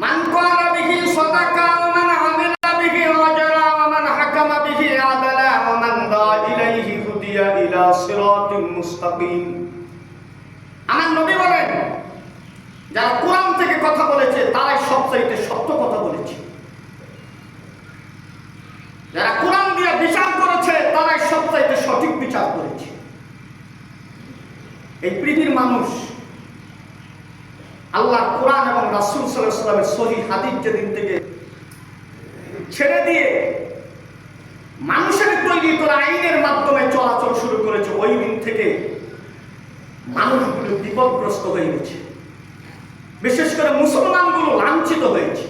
মান ক্বালা বিহি সাদাকা ওয়া মান আমিলা বিহি আজরা ওয়া মান হাকামা বিহি আদালা ওয়া মান দা ইলাইহি হুদিয়া ইলা সিরাতিন মুস্তাকিম। আমার নবী বলেন, যারা কোরআন থেকে কথা বলেছে তারাই সবচাইতে সত্য কথা বলেছে। যারা কোরআন দিয়ে বিচার করেছে তারাই সবচাইতে সঠিক বিচার করেছে। এই পৃথিবীর মানুষ আল্লাহ কোরআন এবং রাসূল সাল্লাল্লাহু আলাইহি ওয়াসাল্লামের সহিহ হাদিস যেদিন থেকে ছেড়ে দিয়ে মানুষের তৈরি করা আইনের মাধ্যমে চলাচল শুরু করেছে, ওই দিন থেকে মানুষগুলো বিপদগ্রস্ত হয়ে গেছে। বিশেষ করে মুসলমানগুলো লাঞ্ছিত হয়েছে।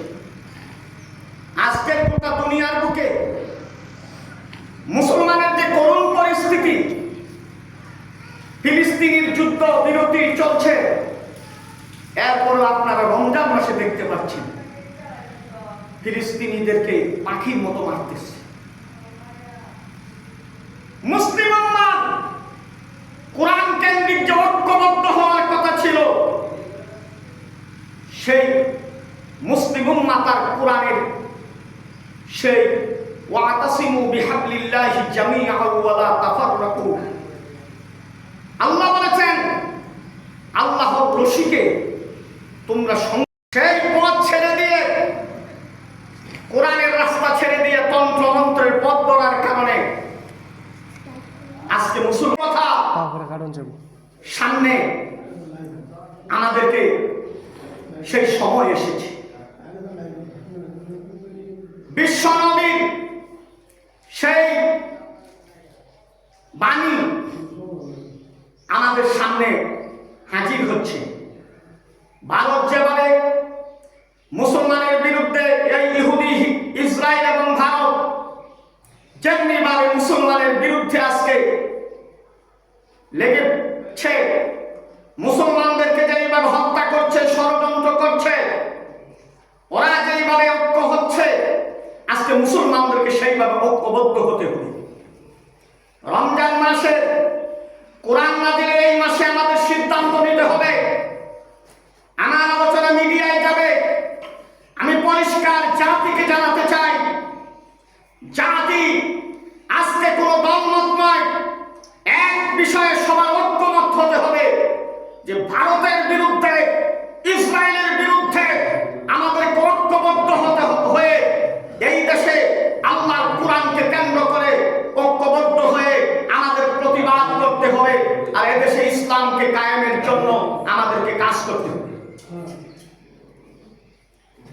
আজকের গোটা দুনিয়ার বুকে মুসলমানের যে করুণ পরিস্থিতি, ফিলিস্তিনের যুদ্ধ বিরতি চলছে, এরপরও আপনারা রমজান মাসে দেখতে পাচ্ছেন ফিলিস্তিনিদেরকে পাখির মতো মারতেছে। মুসলিম উম্মাহ কোরআন কেন্দ্রিক যে ঐক্যবদ্ধ হওয়ার কথা ছিল, সেই মুসলিম উম্মাহ তার কোরআনের সেই ওয়াতাসিমু বিহাবলিল্লাহি জামিআ ওয়া লা তাফাররাকু, আল্লাহ বলেছেন আল্লাহর রশিকে তোমরা সেই পথ ছেড়ে দিয়ে, কোরআনের রাস্তা ছেড়ে দিয়ে তন্ত্র মন্ত্রের পথ ধরার কারণে আজকে মুসলমান কথা সামনে আমাদেরকে সেই সময় এসেছে। বিশ্ব নবীর সেই বাণী আমাদের সামনে হাজির হচ্ছে। ভারত যেভাবে মুসলমানের বিরুদ্ধে, এই ইহুদি ইসরায়েল এবং ভারত যেমনি ভাবে মুসলমানের বিরুদ্ধে আজকে লেগেছে, মুসলমানদেরকে যেইভাবে হত্যা করছে, ষড়যন্ত্র করছে, ওরা যেইভাবে ঐক্য হচ্ছে, আজকে মুসলমানদেরকে সেইভাবে ঐক্যবদ্ধ হতে হবে। রমজান মাসে কোরআন নাযিলের এই মাসে আমাদের সিদ্ধান্ত নিতে হবে। আমার আলোচনা মিডিয়ায় যাবে। আমি পরিষ্কার জাতিকে জানাতে চাই, জাতি আজকে কোনো দলমত নয়, এক বিষয়ে সবার ঐক্যমত হতে হবে যে ভারতের বিরুদ্ধে, ইসরায়েলের বিরুদ্ধে আমাদের ঐক্যবদ্ধ হতে হয়ে এই দেশে আল্লাহর কোরআনকে কেন্দ্র করে ঐক্যবদ্ধ হয়ে আমাদের প্রতিবাদ করতে হবে। আর এদেশে ইসলামকে কায়েমের জন্য আমাদেরকে কাজ করতে হবে।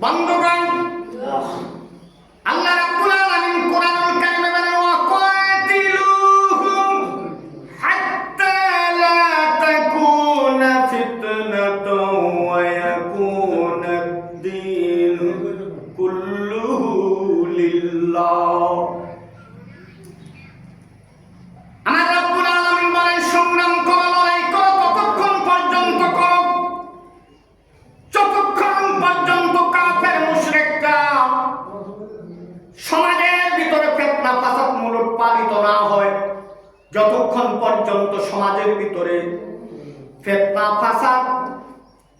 বন্ধুগণ, আল্লাহ রাব্বুল আলামিন কোরআনুল কারীমে বলেন, ওয়াকাতিলুহুম হাত্তা লা তাকুনা ফিতনাতুন ওয়া ইয়াকুনা আদ-দীন কুল্লুহু লিল্লাহ। আমার রাব্বুল আলামিন বলেন, সংগ্রাম করো, লড়াই করো, ততক্ষণ পর্যন্ত করো যতক্ষণ পর্যন্ত কাফের মুশরিকরা সমাজের ভিতরে ফিতনা ফাসাদ মূলোৎপাদিত না হয়, যতক্ষণ পর্যন্ত সমাজের ভিতরে ফিতনা ফাসাদ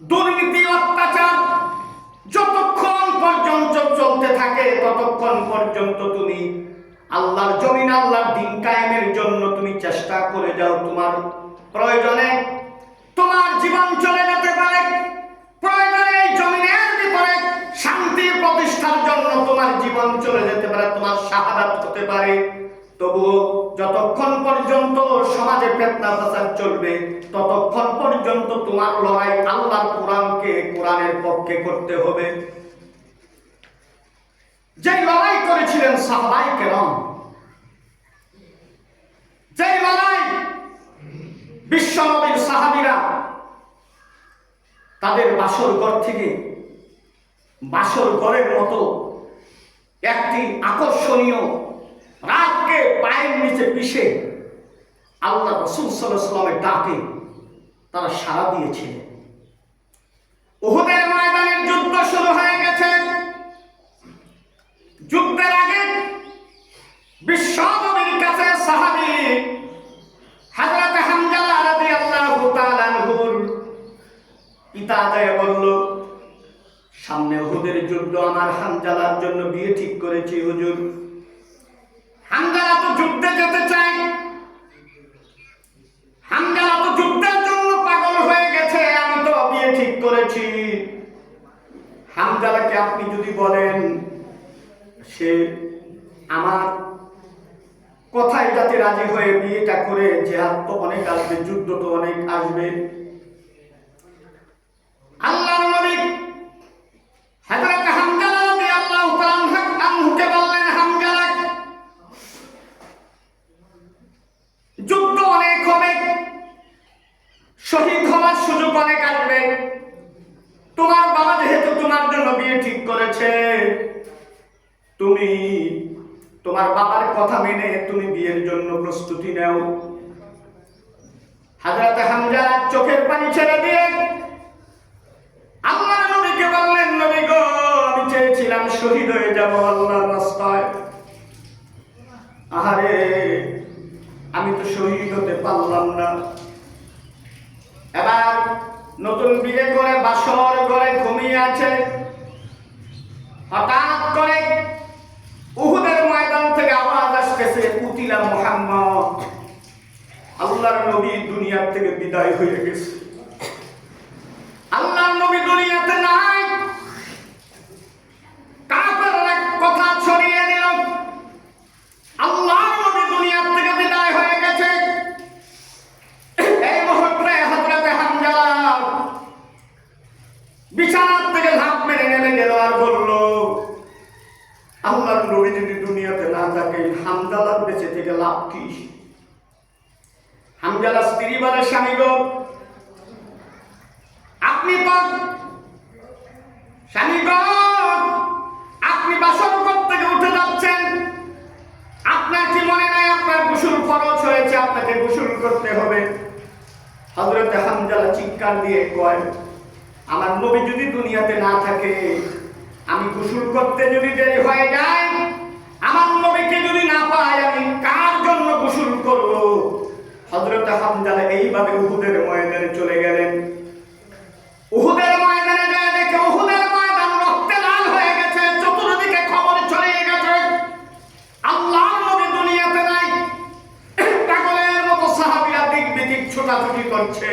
দুর্নীতি অত্যাচার যতক্ষণ পর্যন্ত চলতে থাকে, ততক্ষণ পর্যন্ত তুমি আল্লাহর জমিন, আল্লাহর দ্বীন কায়েমের জন্য তুমি চেষ্টা করে যাও। তোমার প্রয়োজনে তোমার জীবন চলে যেতে পারে, প্রয়োজনে এই জমিনের ভিতরে শান্তি প্রতিষ্ঠার জন্য তোমার জীবন চলে যেতে পারে, তোমার শাহাদাত হতে পারে। তবুও যতক্ষণ পর্যন্ত সমাজে ফিতনা ফাসাদ চলবে, ততক্ষণ পর্যন্ত তোমার লড়াই আল্লাহর কোরআনকে, কোরআনের পক্ষে করতে হবে। যে লড়াই করেছিলেন সাহাবায়ে কেরাম, যে লড়াই বিশ্ব নবীর সাহাবীরা তাদের বাসর ঘর থেকে বাসর ঘরের মতো একটি আকর্ষণীয় রাতকে পায়ের নিচে পিষে আল্লাহ রাসূল সাল্লাল্লাহু আলাইহি ওয়াসাল্লামের ডাকে তারা সাড়া দিয়েছিলেন। উহুদের ময়দানের যুদ্ধ শুরু হয়ে গেছে। যুদ্ধের আগে বিশ্ব নবীর কাছে সাহাবী হযরত হামজা রাদিয়াল্লাহু তাআলা আনহুর পিতা যায় বলল, সামনে উহুদের যুদ্ধ, আমার হামজালার জন্য বিয়ে ঠিক করেছি হুজুর। হামজালা তো যুদ্ধে যেতে চায়, হামজালা তো যুদ্ধের জন্য পাগল হয়ে গেছে, আমি তো বিয়ে ঠিক করেছি। হামজালাকে আপনি যদি বলেন সে আমার কথায় যাতে রাজি হয়ে বিয়েটা করে, জিহাদ তো অনেক আসবে, যুদ্ধ তো অনেক আসবে। আল্লাহর নবী হযরত হামজালা রাদিয়াল্লাহু তাআলা আনহুকে বললেন, হামজালা যুদ্ধ অনেক হবে, শহীদ হওয়ার সুযোগ অনেক আসবে, তোমার বাবা যেহেতু তোমার জন্য বিয়ে ঠিক করেছে, তুমি তোমার বাবার কথা মেনে তুমি বিয়ের জন্য প্রস্তুতি নাও। হযরত হামজালা চোখের পানি ছেড়ে দিয়ে আল্লাহর নবীকে বললেন, নবী গো, আমি চেয়েছিলাম শহীদ হয়ে যাব আল্লাহর রাস্তায়, আহারে আমি তো শহীদ হতে পারলাম না। এবার নতুন বিয়ে করে বাসর ঘরে ঘুমিয়ে আছে, হঠাৎ করে উহুদের ময়দান থেকে আওয়াজ আসতেছে, কুতিলা মুহাম্মদ, আল্লাহর নবী দুনিয়া থেকে বিদায় হয়ে গেছে, আল্লাহর নবী দুনিয়াতে নাই। কাফেররা কথা ছড়িয়ে দিল, আল্লাহর নবী দুনিয়া থেকে বিদায় হয়ে গেছে। এই মুহূর্তে হযরত হামজালা বিছানার থেকে লাফ মেরে নেমে গেল আর বলল, আল্লাহর নবী যদি দুনিয়াতে না থাকে, হামজালার বেঁচে থেকে লাভ কি? হামজালা স্ত্রী বলে, স্বামী গো, আপনি তো স্বামী গো, আপনি বাসর ঘর থেকে উঠে যাচ্ছেন, আপনার কি মনে নাই আপনার গোসল ফরজ হয়েছে, আপনাকে গোসল করতে হবে? হযরত হামজালা চিৎকার দিয়ে কয়, আমার নবী যদি দুনিয়াতে না থাকে, আমি গোসল করতে যদি দেরি হয়ে যায়, আমার নবীকে যদি না পাই, আমি কার জন্য গোসল করব? হযরত হামজালা এইভাবে উহুদের ময়দানে চলে গেলেন। উহুদের ময়দানে যায় দেখে উহুদের ময়দান রক্তে লাল হয়ে গেছে, চতুর্দিকে খবর ছড়িয়ে গেছে, আল্লাহর নবী দুনিয়াতে নাই। পাগলের মতো সাহাবীরা দিক বিদিক ছোটাছুটি করছে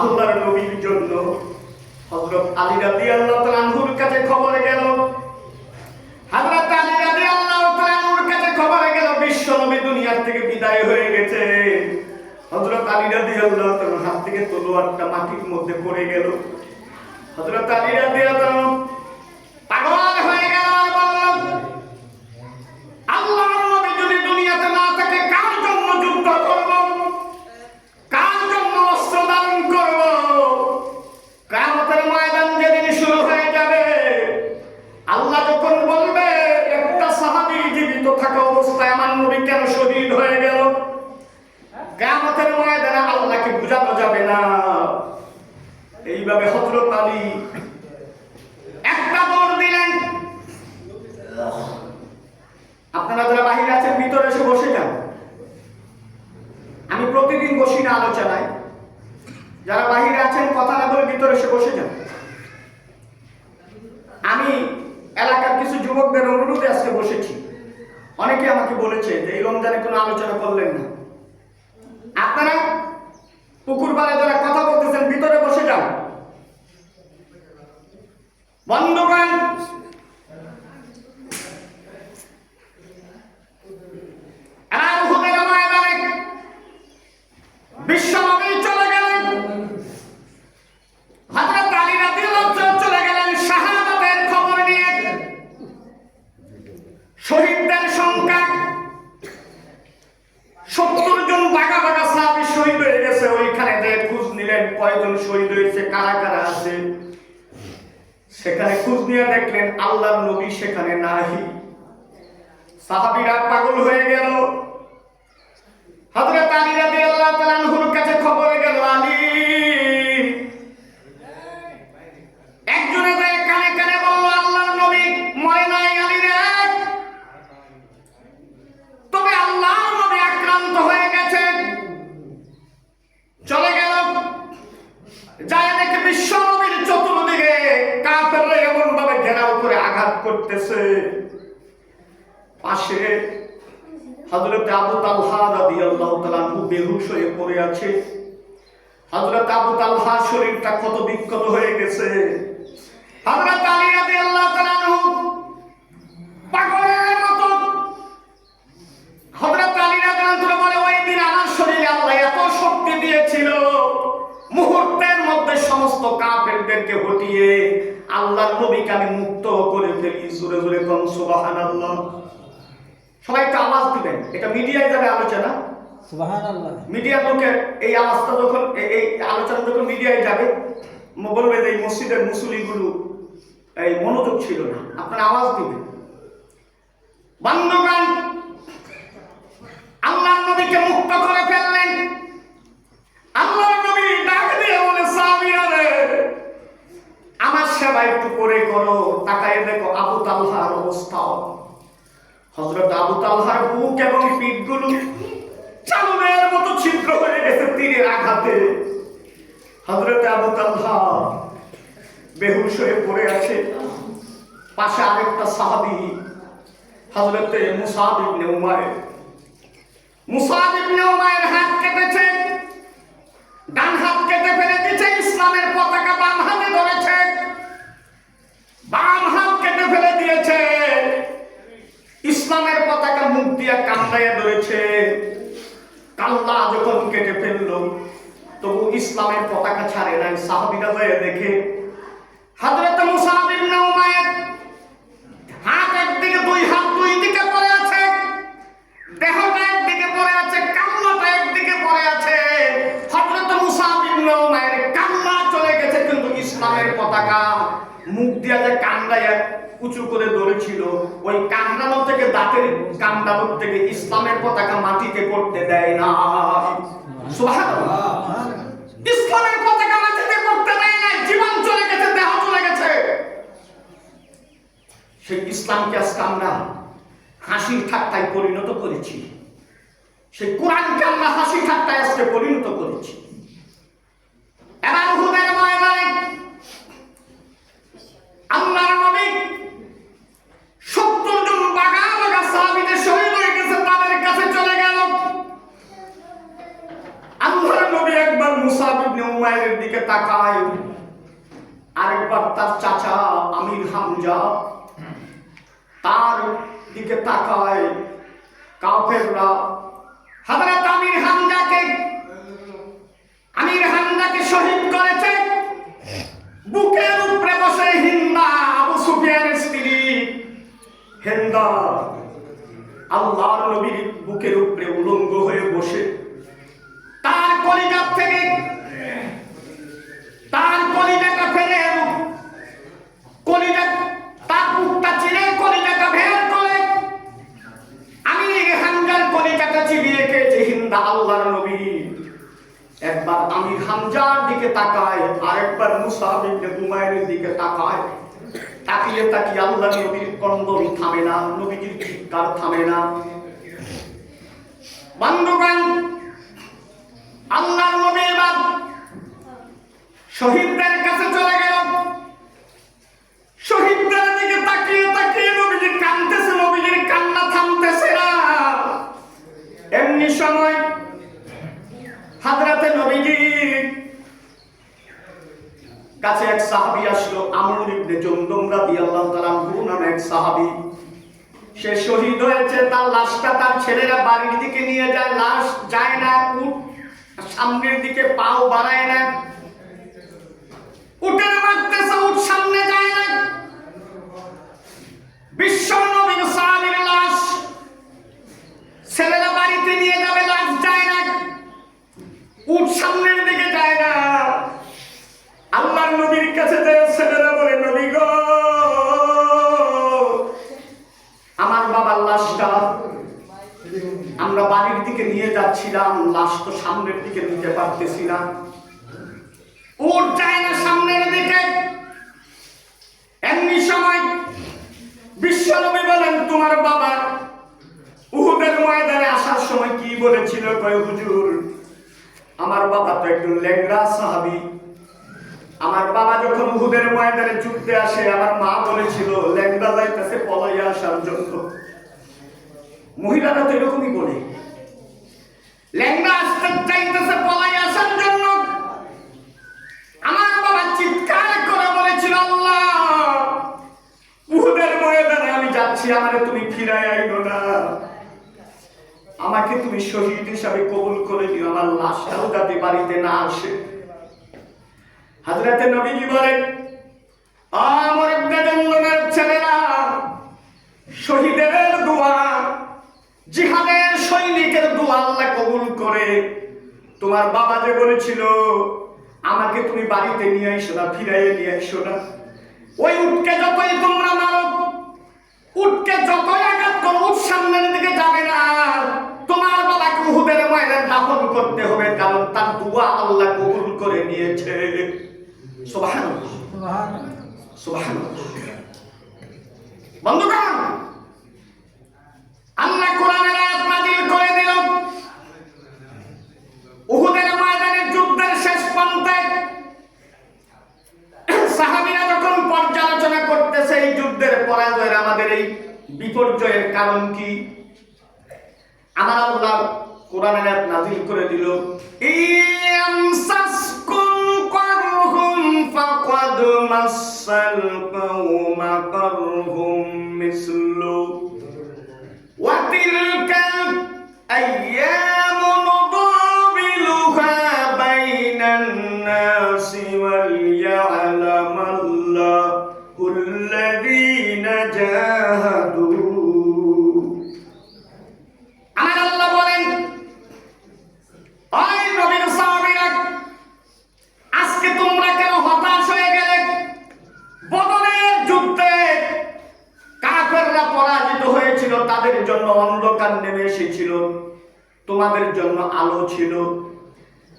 আল্লাহর নবীর জন্য। হযরত আলী রাদিয়াল্লাহু তাআলা আনহুর কাছে খবর গেল, হযরত আলী রাদিয়াল্লাহু তাআলা আনহুর কাছে খবর গেল বিশ্ব নবী দুনিয়া থেকে বিদায় হয়ে গেছে। হযরত আলী রাদিয়াল্লাহু তাআলার হাত থেকে তলোয়ারটা মাটির মধ্যে পড়ে গেল। হযরত আলী রাদিয়াল্লাহু তাআলা পাগল হয়ে গেল আর বলল, আল্লাহর নবী যদি দুনিয়াতে না থাকে, কার জন্য যুদ্ধ করব? কার জন্য অস্ত্র ধারণ করব? কিয়ামতের ময়দান যেদিন শুরু হয়ে যাবে, আল্লাহ যখন বলবে, একটা সাহাবী জীবিত থাকা অবস্থায় আমার নবী কেন শহীদ হয়ে গেল, কিয়ামতের ময়দানে আল্লাহকে বুঝানো যাবে না। এইভাবে হযরত আলী একটা দৌড় দিলেন। আপনারা যারা বাহিরে আছেন, ভিতরে এসে বসে যান। আমি প্রতিদিন বসি না আলোচনায়, যারা বাহিরে আছেন কথা না বলে ভিতরে এসে বসে যান। আমি এলাকার কিছু যুবকদের অনুরোধে আজকে বসেছি। অনেকে আমাকে বলেছে যে এই রমজানে কোনো আলোচনা করলেন না। আপনারা পুকুর পাড়ে যারা কথা বলতেছেন, ভিতরে বসে যান, বন্ধ করেন। বিশ্ব নবী চলে গেলেন, হযরত আলী রাদিয়াল্লাহু তাআলা চলে গেলেন শাহাদাতের খবর নিয়ে। শহীদদের সংখ্যা 70 জন, বাঘা বাঘা সাহাবী শহীদ হয়ে গেছে। ওইখানে যে খোঁজ নিলেন কয়জন শহীদ হয়েছে, কারা কারা আছে, সেখানে খোঁজ নিয়ে দেখলেন আল্লাহর নবী সেখানে নাই। সাহাবীরা পাগল হয়ে গেল। হযরত আলী রাদিয়াল্লাহু তাআলা আনহুর কাছে খবর গেল, আলী। একজনে যায় কানে কানে বলল, আল্লাহর নবী মরে নাই আলী রে, তবে আল্লাহর নবী আক্রান্ত হয়ে গেছে। চলে গেল, যায় দেখে বিশ্ব নবীর চতুর্দিকে কাফের জিহাদ করতেছে। পাশে হযরত আবু তালহা রাদিয়াল্লাহু তাআলা বেহুশ হয়ে পড়ে আছে। হযরত আবু তালহার শরীরটা ক্ষত বিক্ষত হয়ে গেছে। হযরত আলী রাদিয়াল্লাহু তাআলা পাগলের মতো হযরত আলী রাদিয়াল্লাহু তাআলা বলে, ওই দিন আমার শরীরে আল্লাহ এত শক্তি দিয়েছিল, মুহূর্তের মধ্যে সমস্ত কাফেরদেরকে হটিয়ে আল্লাহর নবীকে আমি মুক্ত করে ফেলি। জোরে জোরে কোন সুবহানাল্লাহ। সবাই একটা আওয়াজ দিবেন, এটা মিডিয়ায় যাবে আলোচনা। সুবহানাল্লাহ। মিডিয়ার লোকের এই আওয়াজটা যখন এই আলোচনা যখন মিডিয়ায় যাবে, বলবে যে এই মসজিদের মুসল্লিগুলো এই মনোযোগ ছিল না। আপনারা আওয়াজ দিবেন। বন্ধুগণ, আল্লাহর নবীকে মুক্ত করে ফেললেন। আল্লাহর নবী ডাক দিয়ে বলে, সাহাবীরা রে, আমার সেবা একটু করে করো। তাকায় দেখো আবু তালহার অবস্থা। হযরত আবু তালহার বুক এবং পিঠগুলো চালনের মতো ছিদ্র হয়ে গেছে তীরের আঘাতে। হযরত আবু তালহা বেহুশ হয়ে পড়ে আছে। পাশে আরেকটা সাহাবী হযরত মুসাব ইবনে উমাইর। মুসাব ইবনে উমাইর হাত কেটেছে, ডান হাত কেটে ফেলে দিয়েছে। ইসলামের পতাকা বাম হাতে ধরেছে, বাম হাত কেটে ফেলে দিয়েছে। ইসলামের পতাকা মুখ দিয়ে কামড়াইয়া ধরেছে। কাল্লা যখন কেটে ফেললো, তবু ইসলামের পতাকা ছাড়ে নাই। সাহাবীরা যায় দেখে হযরত মুসাব ইবনে উমাইর হাত একদিকে, দুই হাত দুই দিকে পড়ে আছে, দেহটা একদিকে পড়ে আছে, কান্নাটা একদিকে পড়ে আছে। হযরত মুসাব ইবনে উমাইর কান্না চলে গেছে, কিন্তু ইসলামের পতাকা মুখ দিয়ে যে কান্দায়া উঁচু করে ধরেছিল, ওই কান্দানো থেকে, দাঁতের কান্দানোর থেকে ইসলামের পতাকা মাটিতে পড়তে দেয় না। সুবহানাল্লাহ। ইসলামের পতাকা মাটিতে পড়তে দেয় না। জীবন চলে গেছে, দেহ চলে গেছে। সেই ইসলামকে আজকে আমরা হাসির ঠাট্টায় পরিণত করেছি। সেই কোরআনকে আমরা হাসি ঠাট্টায় আজকে পরিণত করেছি। এবার উহুদের ময়দানে আল্লাহর নবী 70 জন বাগা বাগা সাহাবীদের শহীদ হয়ে গেছে, তাদের কাছে চলে গেল। আল্লাহর নবী একবার মুসাব ইবনে উমাইরের দিকে তাকায়, আরেকবার তার চাচা আমির হামজা তার দিকে তাকায়। কাফেররা হযরত আমির হামজাকে শহীদ করেছে। বুকের উপরে বসে হিন্দা, আবু সুফিয়ানের স্ত্রী হিন্দা আল্লাহর নবীর বুকের উপরে উলঙ্গ হয়ে বসে তার কলিজাটা ফেলে, তার বুকটা চিরে কলিজাটা বের করে আমির হামজার কলিজাটা চিবিয়ে খেয়েছে হিন্দা। আল্লাহর নবী একবার আমির হামজার দিকে তাকায়, আরেকবার মুসাব ইবনে উমাইরের দিকে তাকায়। তাকিয়ে তাকিয়ে আল্লাহর নবীর কন্দন থামে না, নবীজির চিৎকার থামে না। বন্ধুগণ, আল্লাহর নবী এবার শহীদদের কাছে চলে গেল। শহীদদের দিকে তাকিয়ে তাকিয়ে নবীজি কাঁদতেছে, নবীজির কান্না থামতেছে না। এমনি সময় হযরতে নবীজির কাছে এক সাহাবী আসলো, আমর ইবনে জুনদুম রাদিয়াল্লাহু তাআলা আনহু নামে এক সাহাবী। সে শহীদ হয়েছে, তার লাশটা তার ছেলেরা বাড়ির দিকে নিয়ে যায়, লাশ যায় না। উট সামনের দিকে পাও বাড়ায় না, উটের মারতেছে, উট সামনে যায় না। বিশ্ব নবীর সাহাবীর লাশ ছেলেরা বাড়িতে নিয়ে যাবে, লাশ যায় না, উট সামনের দিকে যায় না। আল্লাহর নবীর কাছে যায় ছেলেরা বলে, নবী গো, আমার বাবার লাশটা আমরা বাড়ির দিকে নিয়ে যাচ্ছিলাম, লাশ তো সামনের দিকে নিতে পারতেছি না, উট যায় না সামনের দিকে। এমনি সময় বিশ্ব নবী বলেন, তোমার বাবা উহুদের ময়দানে আসার সময় কি বলেছিল? কয় হুজুর, আমার বাবা তো একজন ল্যাংড়া সাহাবী, আমার বাবা যখন উহুদের ময়দানে যুদ্ধে আসে, আমার মা বলেছিল ল্যাংড়া যাইতেছে পলাইয়া আসার জন্য। মহিলারা তো এরকমই বলে, ল্যাংড়া আসতে চাইতেছে পলাইয়া আসার জন্য। আমার বাবা চিৎকার করে বলেছিল, আল্লাহ, উহুদের ময়দানে আমি যাচ্ছি, আমারে তুমি ফিরায় আইনো না, আমাকে তুমি শহীদ হিসাবে কবুল করে দিও, আমার লাশটাও যাতে বাড়িতে না আসে। হযরতে নবীজি বলেন, আমার বেদনের ছেলেরা, শহীদের দোয়া, জিহাদের সৈনিকের দোয়া আল্লাহ কবুল করে। তোমার বাবা যে বলেছিল আমাকে তুমি বাড়িতে নিয়ে আইসো না, ফিরাইয়ে নিয়ে আইসো না, ওই উটকে যতই তোমরা মারো, উটকে যতই আঘাত করো, উট সামনের দিকে যাবে না। তোমার বাবাকে উহুদের ময়দানে দাফন করতে হবে, কারণ তার দোয়া আল্লাহ কবুল করে নিয়েছে। সুবহানাল্লাহ, সুবহানাল্লাহ। বন্ধুগণ, আল্লাহ কোরআনের আয়াত নাযিল করে দিল উহুদের ময়দানে যুদ্ধের শেষ প্রান্তে। সাহাবীরা যখন পর্যালোচনা করতেছে এই যুদ্ধের পরাজয়ের, আমাদের এই বিপর্যয়ের কারণ কি, আমার আল্লাহ কোরআনের আয়াত নাযিল করে দিল, ইয়ামসাসকুম কারহুম ফাকাদ মাসাল কওমা কারহুম মিসলু ওয়া তিলকাল আইয়ামু নুদাবিলুহা বাইনান নাসি ওয়াল ইয়ালামাল্লাহুল্লাযীনা জাহাদু। আমার আল্লাহ বলেন, ওই নবীর সাহাবীরা, আজকে তোমরা কেন হতাশ হয়ে গেলে? বদরের যুদ্ধে কাফেররা পরাজিত হয়েছিল, তাদের জন্য অন্ধকার নেমে এসেছিল, তোমাদের জন্য আলো ছিল।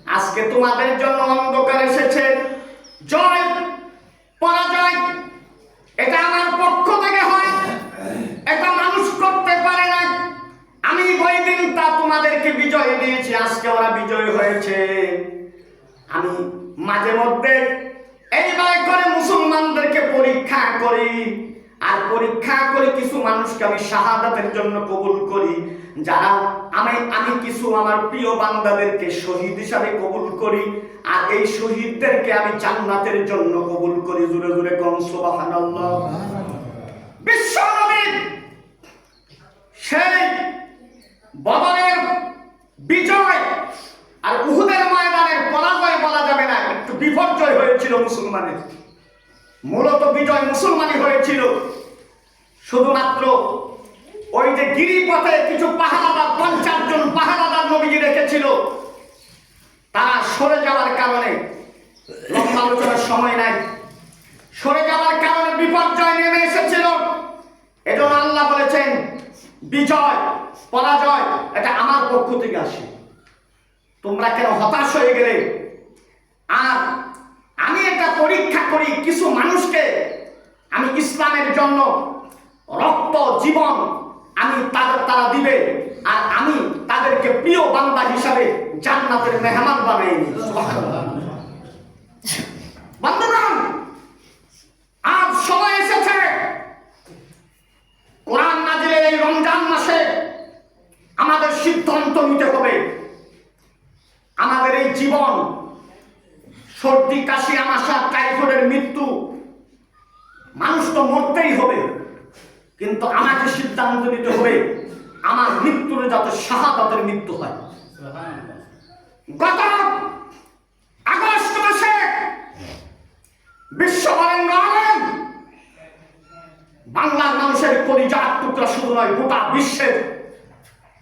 আজকে তোমাদের জন্য অন্ধকার এসেছে। জয় পরাজয় এটা আমার পক্ষ থেকে হয়, এটা মানুষ করতে পারে না। আমি ওই দিন তা তোমাদেরকে বিজয় দিয়েছি, আজকে ওরা বিজয় হয়েছে। আমি মাঝে মধ্যে এইভাবে করে মুসলমানদেরকে পরীক্ষা করি, আর পরীক্ষা করে কিছু মানুষকে আমি শাহাদাতের জন্য কবুল করি, যারা আমি কিছু আমার প্রিয় বান্দাদেরকে শহীদ হিসাবে কবুল করি, আর এই শহীদদেরকে আমি জান্নাতের জন্য কবুল করি। জোরে জোরে কোন সুবহানাল্লাহ। বিশ্ব নবী সেই বদরের বিজয় আর উহুদের ময়দানের পরাজয় বলা যাবে না, একটু বিপর্যয় হয়েছিল মুসলমানের। মূলত বিজয় মুসলমানই হয়েছিল, শুধুমাত্র ওই যে গিরিপথে কিছু পাহারাদার, 50 জন পাহারাদার নবীজি রেখেছিল, তারা সরে যাওয়ার কারণে, লম্বা আলোচনার সময় নাই, সরে যাওয়ার কারণে বিপর্যয় নেমে এসেছিল। এজন্য আল্লাহ বলেছেন বিজয় পরাজয় এটা আমার পক্ষ থেকে আসে, তোমরা কেন হতাশ হয়ে গেলে? আর আমি এটা পরীক্ষা করি, কিছু মানুষকে আমি ইসলামের জন্য রক্ত জীবন তারা দিবে, আর আমি তাদেরকে প্রিয় বান্দা হিসাবে জান্নাতের মেহমান বানিয়ে নিই। বন্ধুগণ, আজ সময় এসেছে কোরআন নাজিলের এই রমজান মাসে আমাদের সিদ্ধান্ত নিতে হবে। আমাদের এই জীবন, সর্দি কাশি আমাশা টাইফয়েডের মৃত্যু, মানুষ তো মরতেই হবে, কিন্তু আমাকে সিদ্ধান্ত নিতে হবে আমার মৃত্যুর যাতে শাহাদাতের মৃত্যু হয়। গত আগস্ট মাসে বিশ্ববরেণ্য আলেম, বাংলার মানুষের কলিজার টুকরা শুধু নয়, গোটা বিশ্বের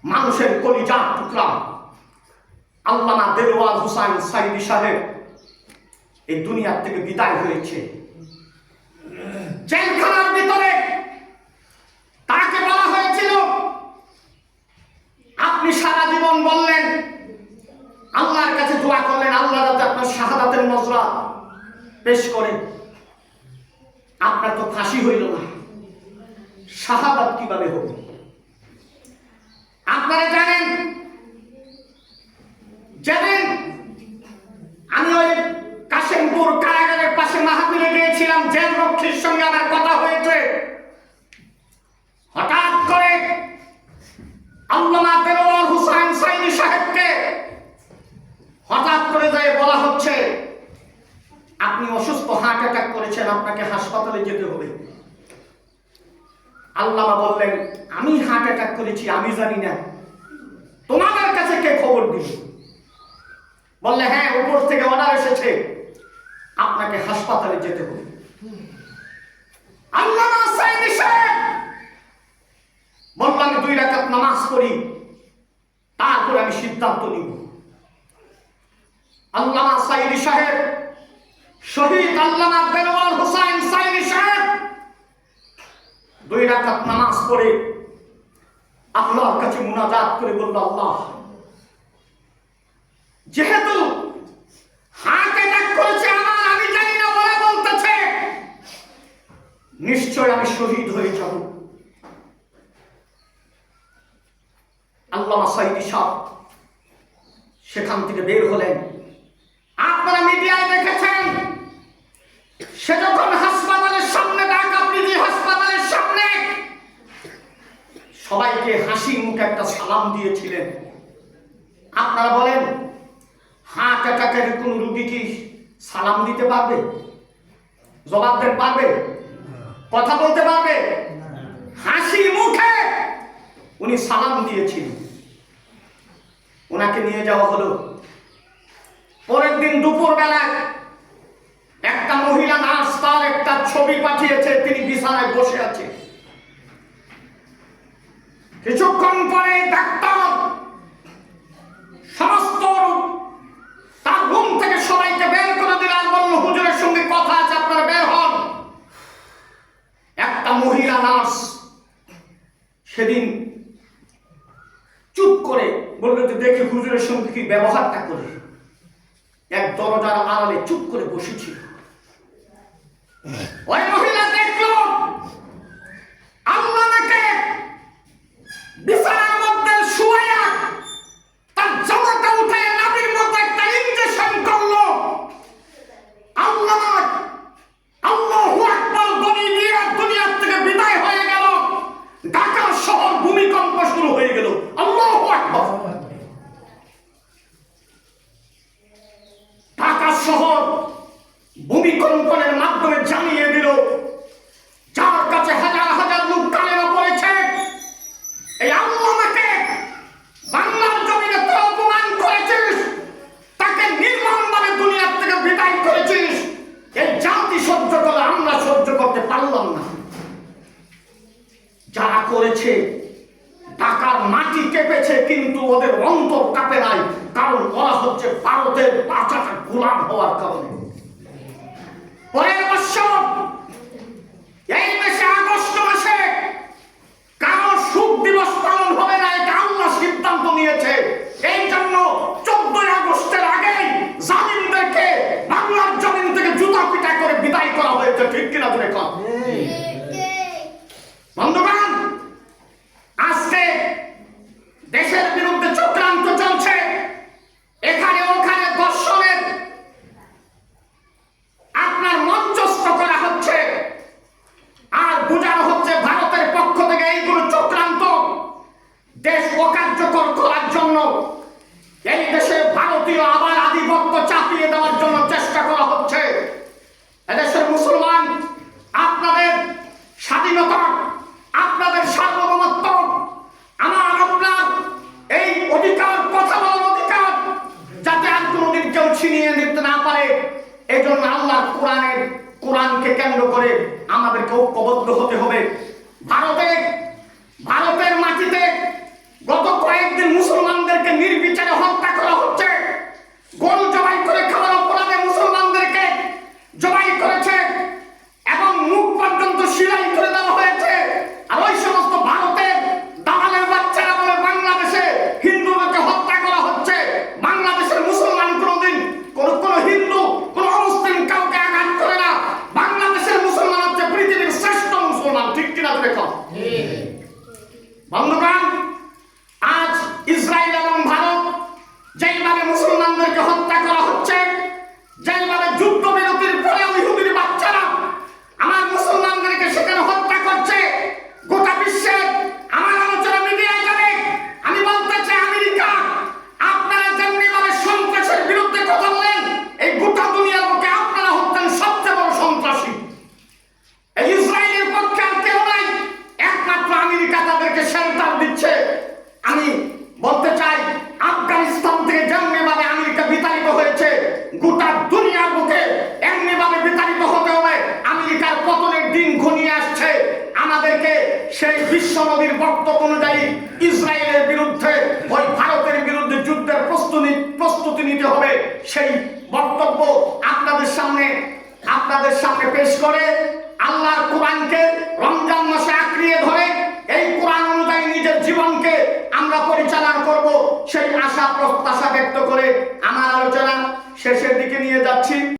মানুষের কলিজার টুকরা আল্লামা দেলোয়ার হোসাইন সাইদি সাহেব এই দুনিয়ার থেকে বিদায় হয়েছে। জেলখানার ভিতরে তাকে বলা হয়েছিল, আপনি সারা জীবন বললেন, আল্লাহর কাছে দোয়া করলেন, আল্লাহ যাতে আপনার শাহাদাতের নজরা পেশ করেন, আপনার তো ফাঁসি হইল না, শাহাদাত কিভাবে হবে? আপনারা জানেন, যেদিন আমি ওই কাশিমপুর কারাগারের ওসির সঙ্গে আমার কথা হয়েছে। হঠাৎ করে আল্লামা দেলোয়ার হোসেন সাইনি সাহেবকে হঠাৎ করে যায় বলা হচ্ছে, আপনি অসুস্থ, হার্ট অ্যাটাক করেছেন, আপনাকে হাসপাতালে যেতে হবে। আল্লামা বললেন, আমি হার্ট অ্যাটাক করেছি আমি জানি না, তোমাদের কাছে কে খবর দিল? বললে, হ্যাঁ, উপর থেকে অর্ডার এসেছে, আপনাকে হাসপাতালে যেতে হবে। আল্লামা সাইদি সাহেব বললাম, 2 রাকাত নামাজ পড়ি, তারপরে আমি সিদ্ধান্ত নিব। আল্লামা সাইদি সাহেব, শহীদ আল্লামা দেলোয়ার হোসেন সাইদি সাহেব 2 রাকাত নামাজ পড়ে আল্লাহর কাছে মুনাজাত করে বলল, আল্লাহ, যেহেতু হার্ট অ্যাটাক করেছে আমার, আমি জানি না, বলে বলতেছে নিশ্চয় আমি শহীদ হয়ে যাব। আল্লামা সাইদি সাহেব সেখান থেকে বের হলেন। আপনারা মিডিয়ায় দেখেছেন, সে যখন হাসপাতালের সামনে, ঢাকা পিজি হাসপাতালের সামনে সবাইকে হাসি মুখে একটা সালাম দিয়েছিলেন। আপনারা বলেন, হার্ট অ্যাটাকের কোন রোগী কি সালাম দিতে পারবে? জবাব দিতে পারবে? কথা বলতে পারবে? হাসি মুখে উনি সালাম দিয়েছিলেন। ওনাকে নিয়ে যাওয়া হলো। পরের দিন দুপুর বেলায় একটা মহিলা নার্স তার একটা ছবি পাঠিয়েছে, তিনি বিছানায় বসে আছে। কিছুক্ষণ পরে ডাক্তার সমস্ত তার রুম থেকে সবাইকে বের করে দিল আর বলল, হুজুরের সঙ্গে কথা আছে, আপনারা বের হন। একটা মহিলা নার্স সেদিন চুপ করে বলল যে, দেখি হুজুরের সঙ্গে কি ব্যবহারটা করে। এক দরজার আড়ালে চুপ করে বসেছিল। ওই মহিলা দেখলো আল্লাহকে বিছানার মধ্যে শুয়ায়া তার জামাটা উঠে নাভির মধ্যে একটা ইনজেকশন করলো। আল্লাহু আকবার বলে দিয়ে দুনিয়া থেকে বিদায় হয়ে গেল। ঢাকা শহর ভূমিকম্প শুরু হয়ে গেল। আল্লাহু আকবার। ঢাকা শহর ভূমিকম্পনের মাধ্যমে জানিয়ে দিল, যার কাছে হাজার হাজার লোক কালেমা পড়েছে, এই আল্লাহকে বাংলার জমিনে তো অপমান করেছিস, তাকে নির্মমভাবে দুনিয়ার থেকে বিদায় করেছিস। এই জাতি সহ্য করে, আমরা সহ্য করতে পারলাম না। যারা করেছে ঢাকার মাটি কেঁপেছে, কিন্তু ওদের অন্তর কাঁপে নাই, কারণ ওরা হচ্ছে ভারতের পাঁচাটা গোলাম হওয়ার কারণে। পরের বছর এই মাসে, আগস্ট মাসে, কারো সুখ দিবস পালন হবে না, এটা আল্লাহ সিদ্ধান্ত নিয়েছে। এই জন্য 14 আগস্টের আগেই জালিমদেরকে বাংলার জমিন থেকে জুতা পিটা করে বিদায় করা হয়েছে। ঠিক কিনা ধরে কর বন্ধুগণ, আজকে দেশের বিরুদ্ধে চক্রান্ত চলছে। এখানে ওখানে দর্শনের আপনার মঞ্চস্থ করা হচ্ছে আর বোঝানো হচ্ছে ভারতের পক্ষ থেকে এইগুলো চক্রান্ত। দেশ অকার্যকর করার জন্য, এই দেশে ভারতীয় আবার আধিপত্য চাপিয়ে দেওয়ার জন্য চেষ্টা করা হচ্ছে। এদেশের মুসলমান, আপনাদের স্বাধীনতা, আপনাদের সার্বভৌমত্ব, আমার আপনার এই অধিকার, কথা বলার অধিকার যাতে আর কোনোদিন কেউ ছিনিয়ে নিতে না পারে, এজন্য আল্লাহর কোরআনকে কেন্দ্র করে আমাদেরকে ঐক্যবদ্ধ হতে হবে। ভারতের মাটিতে গত কয়েকদিন মুসলমানদেরকে নির্বিচারে হত্যা করা হচ্ছে। গরু জবাই করে খাওয়ার অপরাধে মুসলমানদেরকে জবাই করেছে এবং মুখ পর্যন্ত সিলাই করে দেওয়া হয়েছে। আর ওই সমস্ত ভারতের দালালের বাচ্চারা বলে বাংলাদেশে হিন্দুদেরকে হত্যা করা হচ্ছে। বাংলাদেশের মুসলমান কোনোদিন কোন হিন্দু, কোন অমুসলিম কাউকে আঘাত করে না। বাংলাদেশের মুসলমান হচ্ছে পৃথিবীর শ্রেষ্ঠ মুসলমান। ঠিক কিনা দেখো বন্ধুগণ, আজ ইসরায়েল এবং ভারত যেইভাবে মুসলমানদেরকে হত্যা করা হচ্ছে, যেইভাবে যুদ্ধবিরতির পরেও ইহুদির বাচ্চারা আমার বিশ্ব নবীর বক্তব্য অনুযায়ী ইসরায়েলের বিরুদ্ধে ওই ভারতের বিরুদ্ধে যুদ্ধের প্রস্তুতি নিতে হবে, সেই বক্তব্য আপনাদের সামনে পেশ করে আল্লাহর কোরআনকে রমজান মাসে আঁকড়িয়ে ধরে এই কোরআন অনুযায়ী নিজের জীবনকে আমরা পরিচালনা করব, সেই আশা প্রত্যাশা ব্যক্ত করে আমার আলোচনা শেষের দিকে নিয়ে যাচ্ছি।